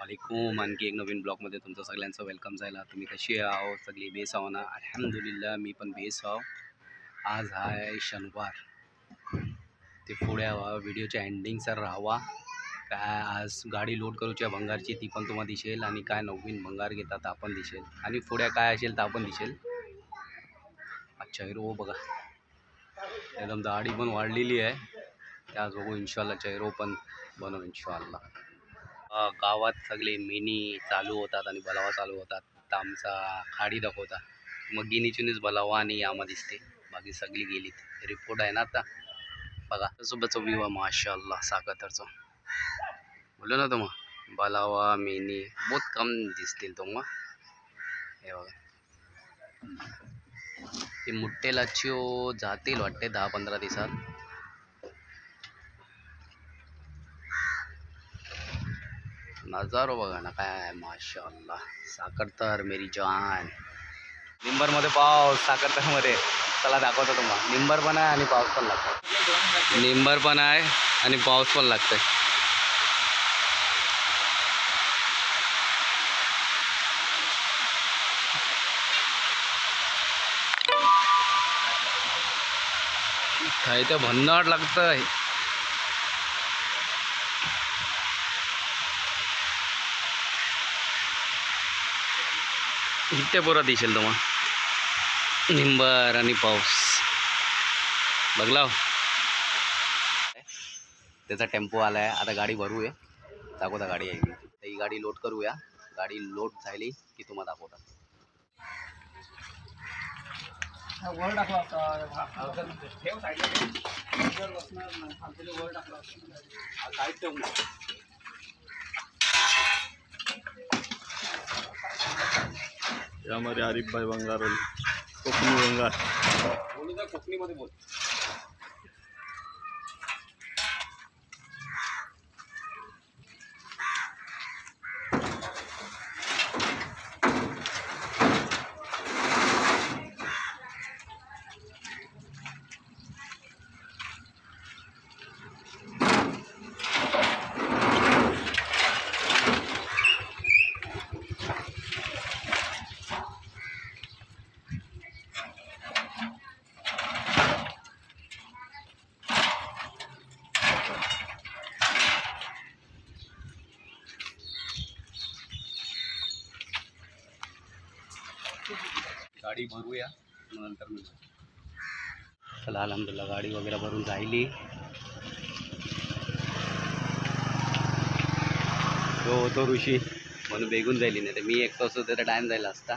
वालेकुम आणखी एक नवीन ब्लॉगमध्ये तुमचं सगळ्यांचं वेलकम जायला. तुम्ही कशी आहो? सगळी बेस आहो ना? अल्हम्दुलिल्लाह मी पण बेस आहो. आज आहे शनिवार. ते पुढे व्हिडिओच्या एंडिंग सर राहावा. काय आज गाडी लोड करूच्या भंगारची ती पण तुम्हाला दिसेल आणि काय नवीन भंगार घेतात आपण दिसेल आणि पुढे काय असेल तर आपण दिसेल. अच्छा हिरो बघा एकदम दाढी पण वाढलेली आहे. त्याच बघू इन्शाल्लाह चेहरो पण बनव इन्शाल्लाह. गावात सगळे मिनी चालू होतात आणि बलावा चालू होतात. तर आमचा खाडी दाखवता मग गिनीचुनीच बलावा आणि यामा दिसते. बाकी सगळी गेलीत. रिपोर्ट आहे ना आता बघा सोबतचा व्ह्यू आहे माशाल्लाह. साकतरचा बोललो ना तुम्हा बलावा मिनी बहुत कम दिसतील तुम्हा. हे बघा ते मुट्टेला चिओ जातील वाटते 10-15 दिवसात. नजारो बघा ना काय माशाअल्लाह. साखरतर मेरी जान. निंबरमध्ये पाऊस साखरतरमध्ये. चला दाखवतो तुम्हाला. निंबर पण आहे आणि पाऊस पण लागतो. निंबर पण आहे आणि पाऊस पण लागतोय. काय ते भन्नाट लागतंय. इथे पुरा दिसेल तुम्हाला निंबर आणि पाऊस बघला. त्याचा टेम्पो आला आहे. आता गाडी भरूया. दाखवता गाडी आहे तर ही गाडी लोड करूया. गाडी लोड झाली की तुम्हाला दाखवता. वर टाकला यामध्ये आरिफ भाई बंगार कोकणी बंगार बोलू द्या. कोकणीमध्ये बोल. गाडी भरूया मग नंतर मी. चला अल्हम्दुलिल्लाह गाडी वगैरे भरून जायली. तो ऋषी म्हणून बेगून जायली नाही तर मी एकटं असतो तर टाईम जायला असता.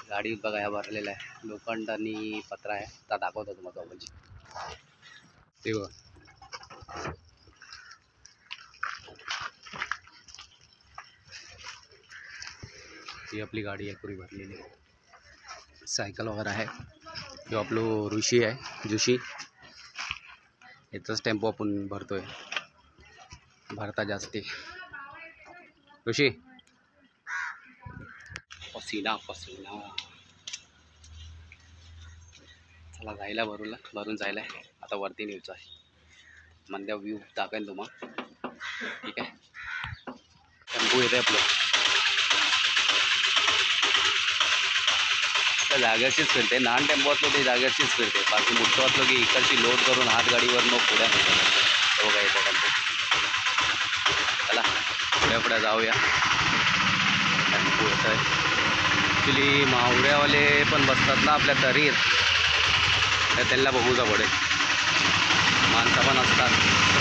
गाडी बघा या भरलेला आहे. लोखंड आणि पत्रा आहे. आता दाखवतो तुम्हाला चौकांची ते बघा. ही आपली गाडी आहे पुरी भरलेली. सायकल वगैरे आहे. जो आपलो ऋषी आहे जोशी याचाच टेम्पो आपण भरतोय. भरता जास्ती ऋषी पसीना पसीना. चला जायला भरून जायला आहे. आता वरती न्यूज आहे मंद्या व्ह्यू दाखवेन तुम्हाला. ठीक आहे. टेम्पो येते आपलं जागेवरचीच फिरते. लहान टेम्पो असलो ते जागेवरचीच फिरते. बाकी मोठं असलो की इकडची लोड करून हात गाडीवर मग पुढे नेतो. बघा येतो टेम्पो. चला पुढे जाऊया. टेम्पो येत आहे. ॲक्च्युली मावऱ्यावाले पण बसतात ना आपल्या तरीत तर त्यांना बघूचा पडेल. माणसं पण असतात तर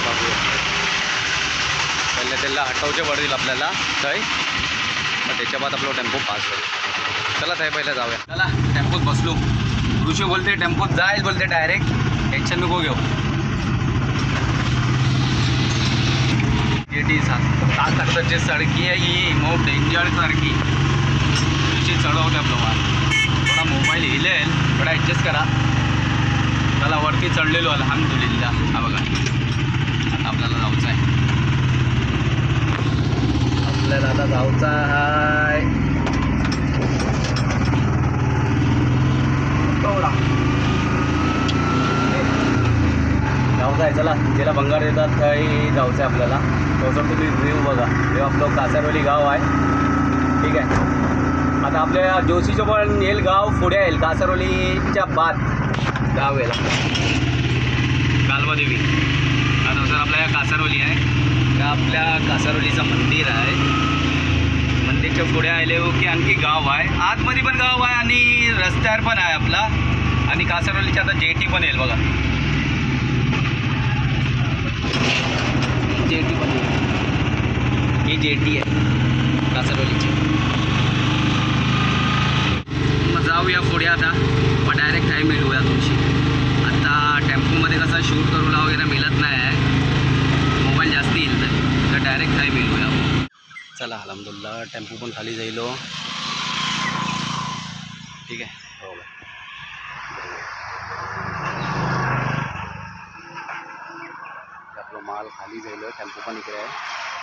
बघूया. पहिले त्यांना हटवचे पडतील आपल्याला काय मग त्याच्या बाद आपला टेम्पो पास होईल. चला साहेब पहिला जाऊया. चला टेम्पोत बसलो. ऋषी बोलते टेम्पोत जायच बोलते डायरेक्ट. टेन्शन नको घेऊ. टी 7 सडकी आहे ही मग डेंजर सारखी. ऋषी चढवते आपलं माल. थोडा मोबाईल हिलेल थोडा ॲडजस्ट करा. चला वरती चढलेलो अल्हम्दुलिल्लाह. हा बघा आता आपल्याला जाऊचं आहे. आपल्याला आता जाऊचा आहे. जायचं आहे. चला ज्याला भंगार देतात काही जायचं आहे आपल्याला. तसं तुम्ही व्ह्यू बघा. हे आपलं कासारवली गाव आहे. ठीक आहे. आता आपल्या जोशीचं पण येईल गाव पुढे येईल. कासारवलीच्या बाद गाव येईल कालवादेवी. आता जर आपल्या कासारवली आहे. या आपल्या कासारवलीचं मंदिर आहे. मंदिरच्या पुढे आले हो की आणखी गाव आहे. आतमध्ये पण गाव आहे आणि रस्त्यावर पण आहे आपला. आणि कासारवलीची आता जेटी पण येईल बघा. जेटी पण येईल. ही जेटी आहे कासारवलीची. मग जाऊया पुढे आता. मग डायरेक्ट टाईम मिळूया तुमची. आता टेम्पोमध्ये कसं शूट करूला वगैरे मिळत नाही आहे. मोबाईल जास्त येईल तर डायरेक्ट टाईम मिळूया. चला अलहमदुल्ला टेम्पो पण खाली जाईल. ठीक आहे. हो आपलं माल खाली जाईल. टेम्पो पण इकडे आहे.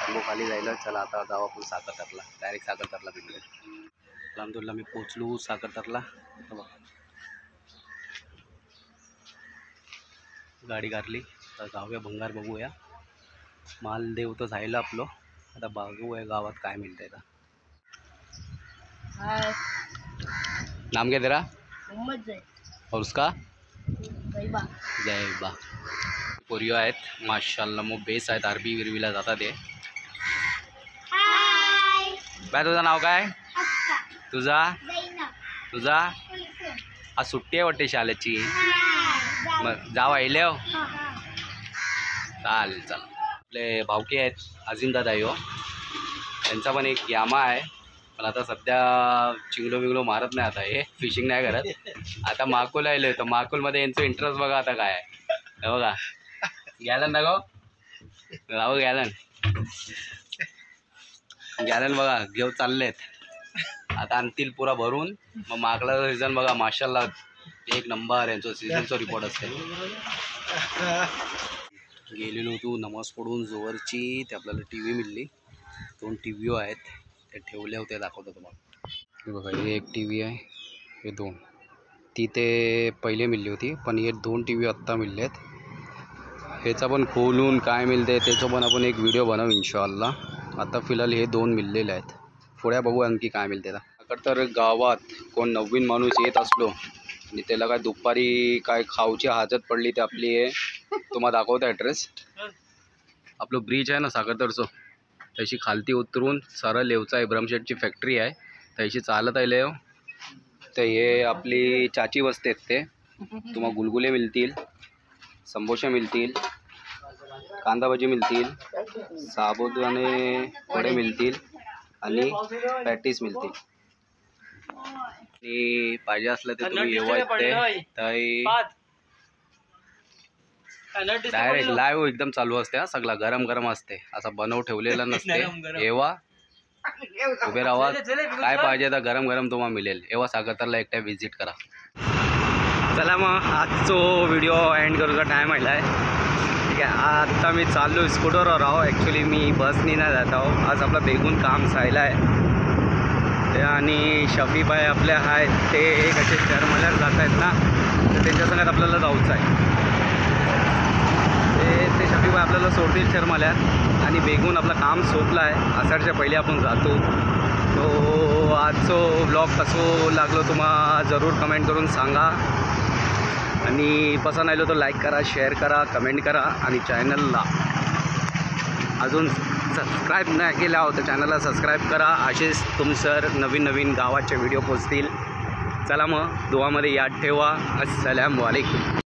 टेम्पो खाली जाईल. चला आता जाऊ आपण साखरतरला. डायरेक्ट साखरतरला भेटूया. अलहमदुल्ला मी पोचलो साखरतरला. गाडी काढली तर जाऊया भंगार बघूया. माल देव तर जायला आपलं. आता बघूया गावात काय मिळतंय. नाम क्या तेरा? मोहम्मद जैद. और उसका? जैबा. जैबा. पोरियो आहेत माशाल्लाह. मग बेस आहेत. आरबी विरवीला जातात ते. बाय तुझं नाव काय? तुझा? तुझा? आज सुट्टी आहे वाटते शाळेची. मग जाऊ आले हो. चालेल चालेल. आपले भावके आहेत अजिमदादा यो. त्यांचा पण एक यामा आहे. पण आता सध्या चिंगलो बिंगलो मारत नाही. आता हे फिशिंग नाही करत. आता माकुल आले तर माकुलमध्ये यांचं इंटरेस्ट बघा आता काय आहे. हे बघा गॅलन ना गो. जाऊ गॅलन. गॅलन बघा घेऊ चाललेत. आता आणतील पुरा भरून. मग माकडाचा सीझन बघा माशाल्लाह एक नंबर. यांचं सीझनचा रिपोर्ट असते. गेलेलो होतो नमाज पडून जोवरची. ते आपल्याला टी व्ही मिळली. 2 TV आहेत. ते ठेवले होते दाखवतो तुम्हाला. हे बघा हे एक TV आहे. हे 2. ती ते पहिले मिळली होती पण हे 2 TV आत्ता मिळले आहेत. ह्याचा पण खोलून काय मिळते त्याचं पण आपण एक व्हिडिओ बनवू इंशाअल्लाह. आता फिलहाल हे 2 मिळलेले आहेत. पुढे बघू आणखी काय मिळते. अगर तर गावात कोण नवीन माणूस येत असलो आणि त्याला काय दुपारी काय खाऊची हाजत पडली ते आपली हे तुम्हाला दाखवतो ॲड्रेस. आपलं ब्रिज आहे ना साखरतरचं त्याची खालती उतरून सरळ येवचा इब्राहिम शेठची फॅक्टरी आहे. त्याची चालत आले हो. तर हे आपली चाची बसते. ते तुम्हाला गुलगुले मिळतील, संबोसे मिळतील, कांदा भजी मिळतील, साबुदाणे वडे मिळतील आणि पॅटीस मिळतील. आणि पाहिजे असलं तर तुम्ही येऊ डायरेक्ट लाईव्ह एकदम चालू असते. हा सगळा गरम गरम असते. असा बनव ठेवलेला नसते. येवा उभे राहा. काय पाहिजे तर गरम गरम तुम्हाला मिळेल. येवा साखरतरला एकट्या व्हिजिट करा. चला मग आजचो व्हिडिओ एंड करूचा टाईम आला आहे. ठीक आहे. आता मी चाललो स्कूटरवर आहो. ॲक्च्युली मी बसनी नाही जात आहो. आज आपला बेगून काम सायला आहे. आणि शफीबाई आपल्या आहेत ते कसे शर्मल्यात जात आहेत ना तर त्यांच्यासंगत आपल्याला जाऊचं आहे. ते शफीबाई आपल्याला सोडतील शर्मल्यात. आणि बेगून आपलं काम सोपलं आहे. आषाढच्या पहिले आपण जातो. तो आजचो ब्लॉग कसो लागलो तुम्हाला जरूर कमेंट करून सांगा. आणि पसंत आलो तर लाईक करा, शेअर करा, कमेंट करा. आणि चॅनलला अजून सबस्क्राईब नाही केला हो तर चॅनलला सबस्क्राईब करा. असेच तुमचं नवीन नवीन गावाचे व्हिडिओ पोचतील. चला मग दुआमध्ये याद ठेवा. अस्सलामु अलैकुम.